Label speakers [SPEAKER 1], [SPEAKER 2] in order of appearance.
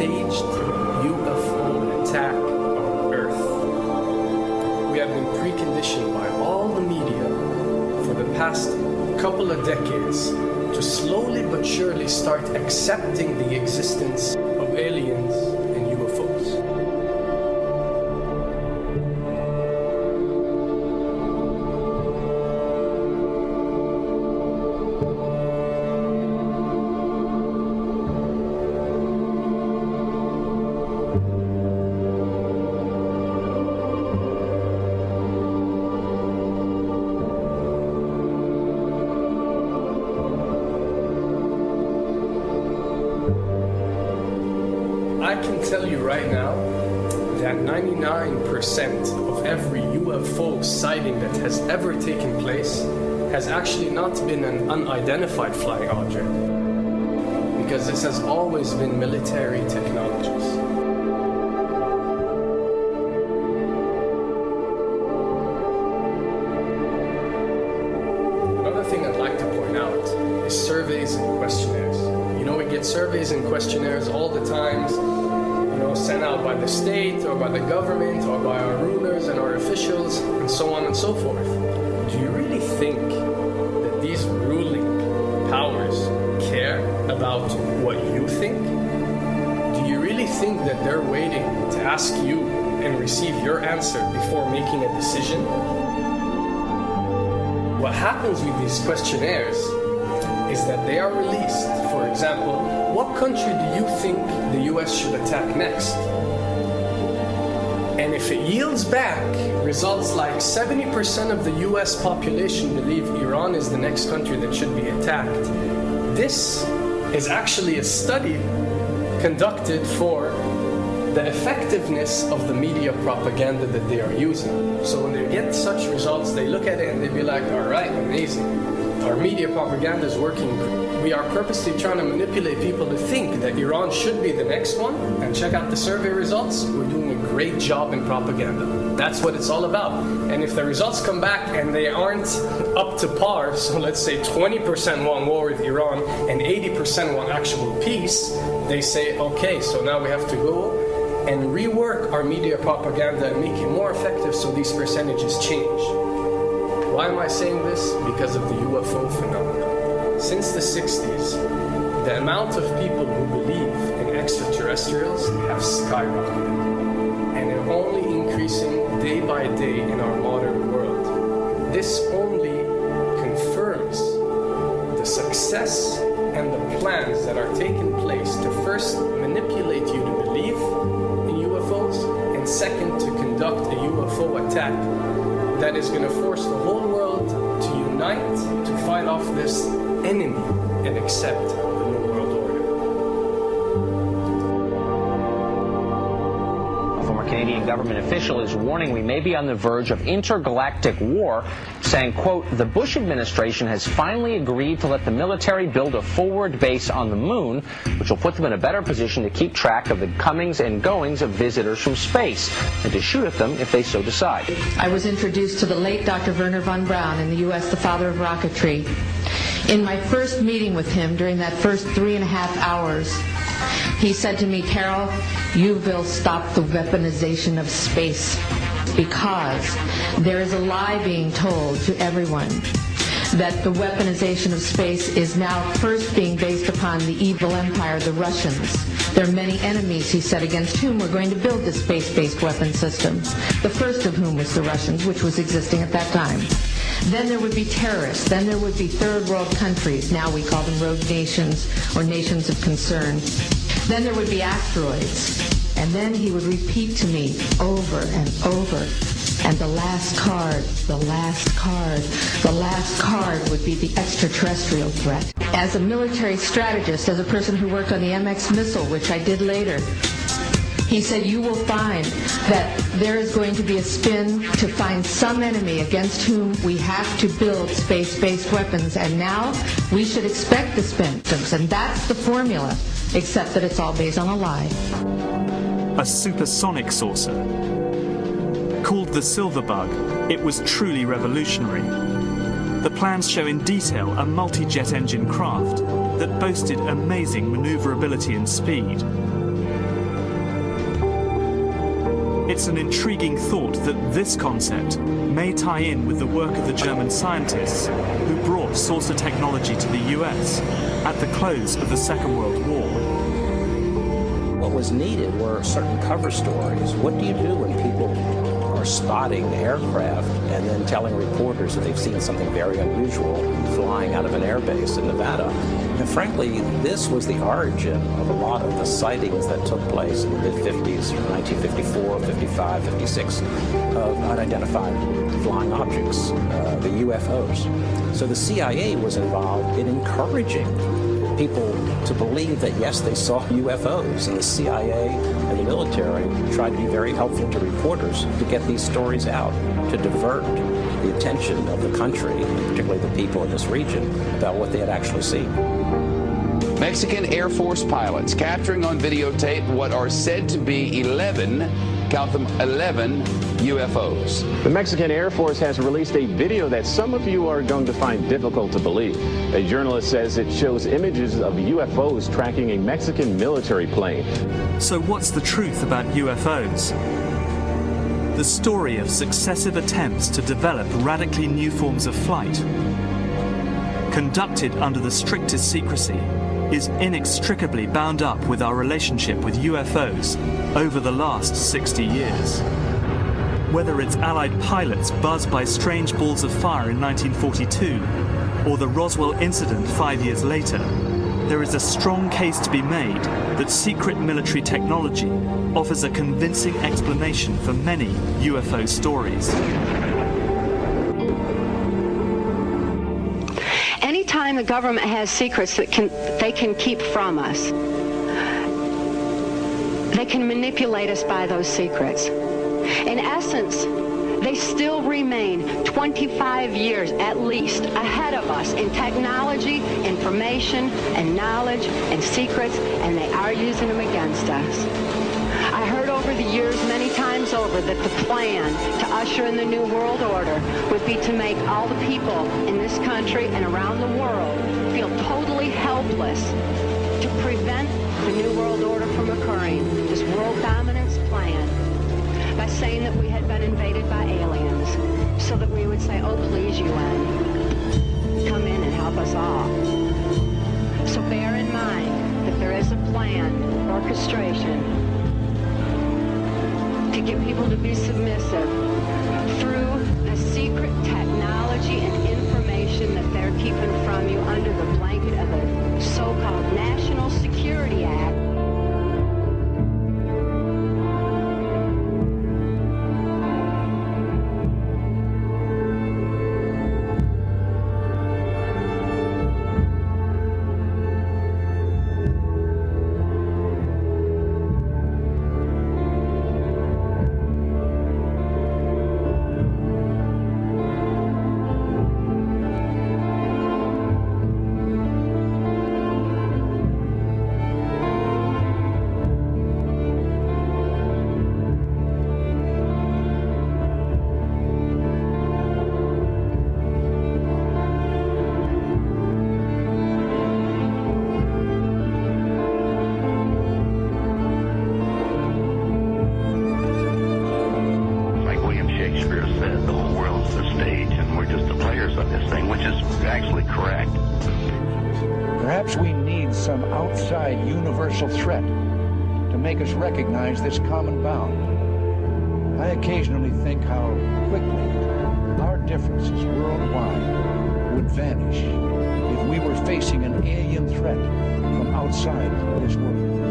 [SPEAKER 1] staged UFO attack on Earth. We have been preconditioned by all the media for the past couple of decades to slowly but surely start accepting the existence of aliens and UFOs. I can tell you right now that 99% of every UFO sighting that has ever taken place has actually not been an unidentified flying object, because this has always been military technologies. Another thing I'd like to point out is surveys and questionnaires. You know, we get surveys and questionnaires all the time, sent out by the state or by the government or by our rulers and our officials and so on and so forth. Do you really think that these ruling powers care about what you think? Do you really think that they're waiting to ask you and receive your answer before making a decision? What happens with these questionnaires is that they are released. For example, what country do you think the US should attack next? And if it yields back results like 70% of the US population believe Iran is the next country that should be attacked, this is actually a study conducted for the effectiveness of the media propaganda that they are using. So when they get such results, they look at it and they be like, all right, amazing. Our media propaganda is working. We are purposely trying to manipulate people to think that Iran should be the next one. And check out the survey results. We're doing a great job in propaganda. That's what it's all about. And if the results come back and they aren't up to par, so let's say 20% want war with Iran and 80% want actual peace, they say, okay, so now we have to go and rework our media propaganda and make it more effective so these percentages change. Why am I saying this? Because of the UFO phenomena. Since the 60s, the amount of people who believe in extraterrestrials have skyrocketed, and they're only increasing day by day in our modern world. This only confirms the success and the plans that are taking place to first manipulate you to believe in UFOs, and second, to conduct a UFO attack that is going to force the whole world to unite to fight off this enemy and accept the New World Order.
[SPEAKER 2] A former Canadian government official is warning we may be on the verge of intergalactic war, saying, quote, the Bush administration has finally agreed to let the military build a forward base on the moon, which will put them in a better position to keep track of the comings and goings of visitors from space, and to shoot at them if they so decide.
[SPEAKER 3] I was introduced to the late Dr. Wernher von Braun in the U.S., the father of rocketry. In my first meeting with him, during that first 3.5 hours, he said to me, Carol, you will stop the weaponization of space, because there is a lie being told to everyone that the weaponization of space is now first being based upon the evil empire, the Russians. There are many enemies, he said, against whom we're going to build this space-based weapon system, the first of whom was the Russians, which was existing at that time. Then there would be terrorists. Then there would be third world countries. Now we call them rogue nations or nations of concern. Then there would be asteroids. And then he would repeat to me over and over, and the last card, the last card, the last card would be the extraterrestrial threat. As a military strategist, as a person who worked on the MX missile, which I did later, he said, you will find that there is going to be a spin to find some enemy against whom we have to build space-based weapons, and now we should expect the spin. And that's the formula, except that it's all based on a lie.
[SPEAKER 4] A supersonic saucer. Called the Silver Bug, it was truly revolutionary. The plans show in detail a multi-jet engine craft that boasted amazing maneuverability and speed. It's an intriguing thought that this concept may tie in with the work of the German scientists who brought saucer technology to the US at the close of the Second World War.
[SPEAKER 5] What was needed were certain cover stories. What do you do when people are spotting aircraft and then telling reporters that they've seen something very unusual flying out of an airbase in Nevada? And frankly, this was the origin of a lot of the sightings that took place in the mid-50s, 1954, 55, 56, of unidentified flying objects, the UFOs. So the CIA was involved in encouraging people to believe that, yes, they saw UFOs, and the CIA and the military tried to be very helpful to reporters to get these stories out, to divert the attention of the country, particularly the people in this region, about what they had actually seen.
[SPEAKER 6] Mexican Air Force pilots capturing on videotape what are said to be 11, count them, 11 UFOs.
[SPEAKER 7] The Mexican Air Force has released a video that some of you are going to find difficult to believe. A journalist says it shows images of UFOs tracking a Mexican military plane.
[SPEAKER 4] So what's the truth about UFOs? The story of successive attempts to develop radically new forms of flight, conducted under the strictest secrecy, is inextricably bound up with our relationship with UFOs over the last 60 years. Whether it's Allied pilots buzzed by strange balls of fire in 1942, or the Roswell incident 5 years later, there is a strong case to be made that secret military technology offers a convincing explanation for many UFO stories.
[SPEAKER 8] Anytime the government has secrets that they can keep from us, they can manipulate us by those secrets. In essence, they still remain 25 years at least ahead of us in technology, information, and knowledge, and secrets, and they are using them against us. I heard over the years many times over that the plan to usher in the New World Order would be to make all the people in this country and around the world feel totally helpless to prevent the New World Order from occurring, this world dominance plan, by saying that we had been invaded by aliens, so that we would say, oh, please, UN, come in and help us all. So bear in mind that there is a planned orchestration to get people to be submissive through the secret technology and information that they're keeping from you under the blanket of the so-called National Security Act.
[SPEAKER 9] Perhaps we need some outside universal threat to make us recognize this common bound. I occasionally think how quickly our differences worldwide would vanish if we were facing an alien threat from outside this world.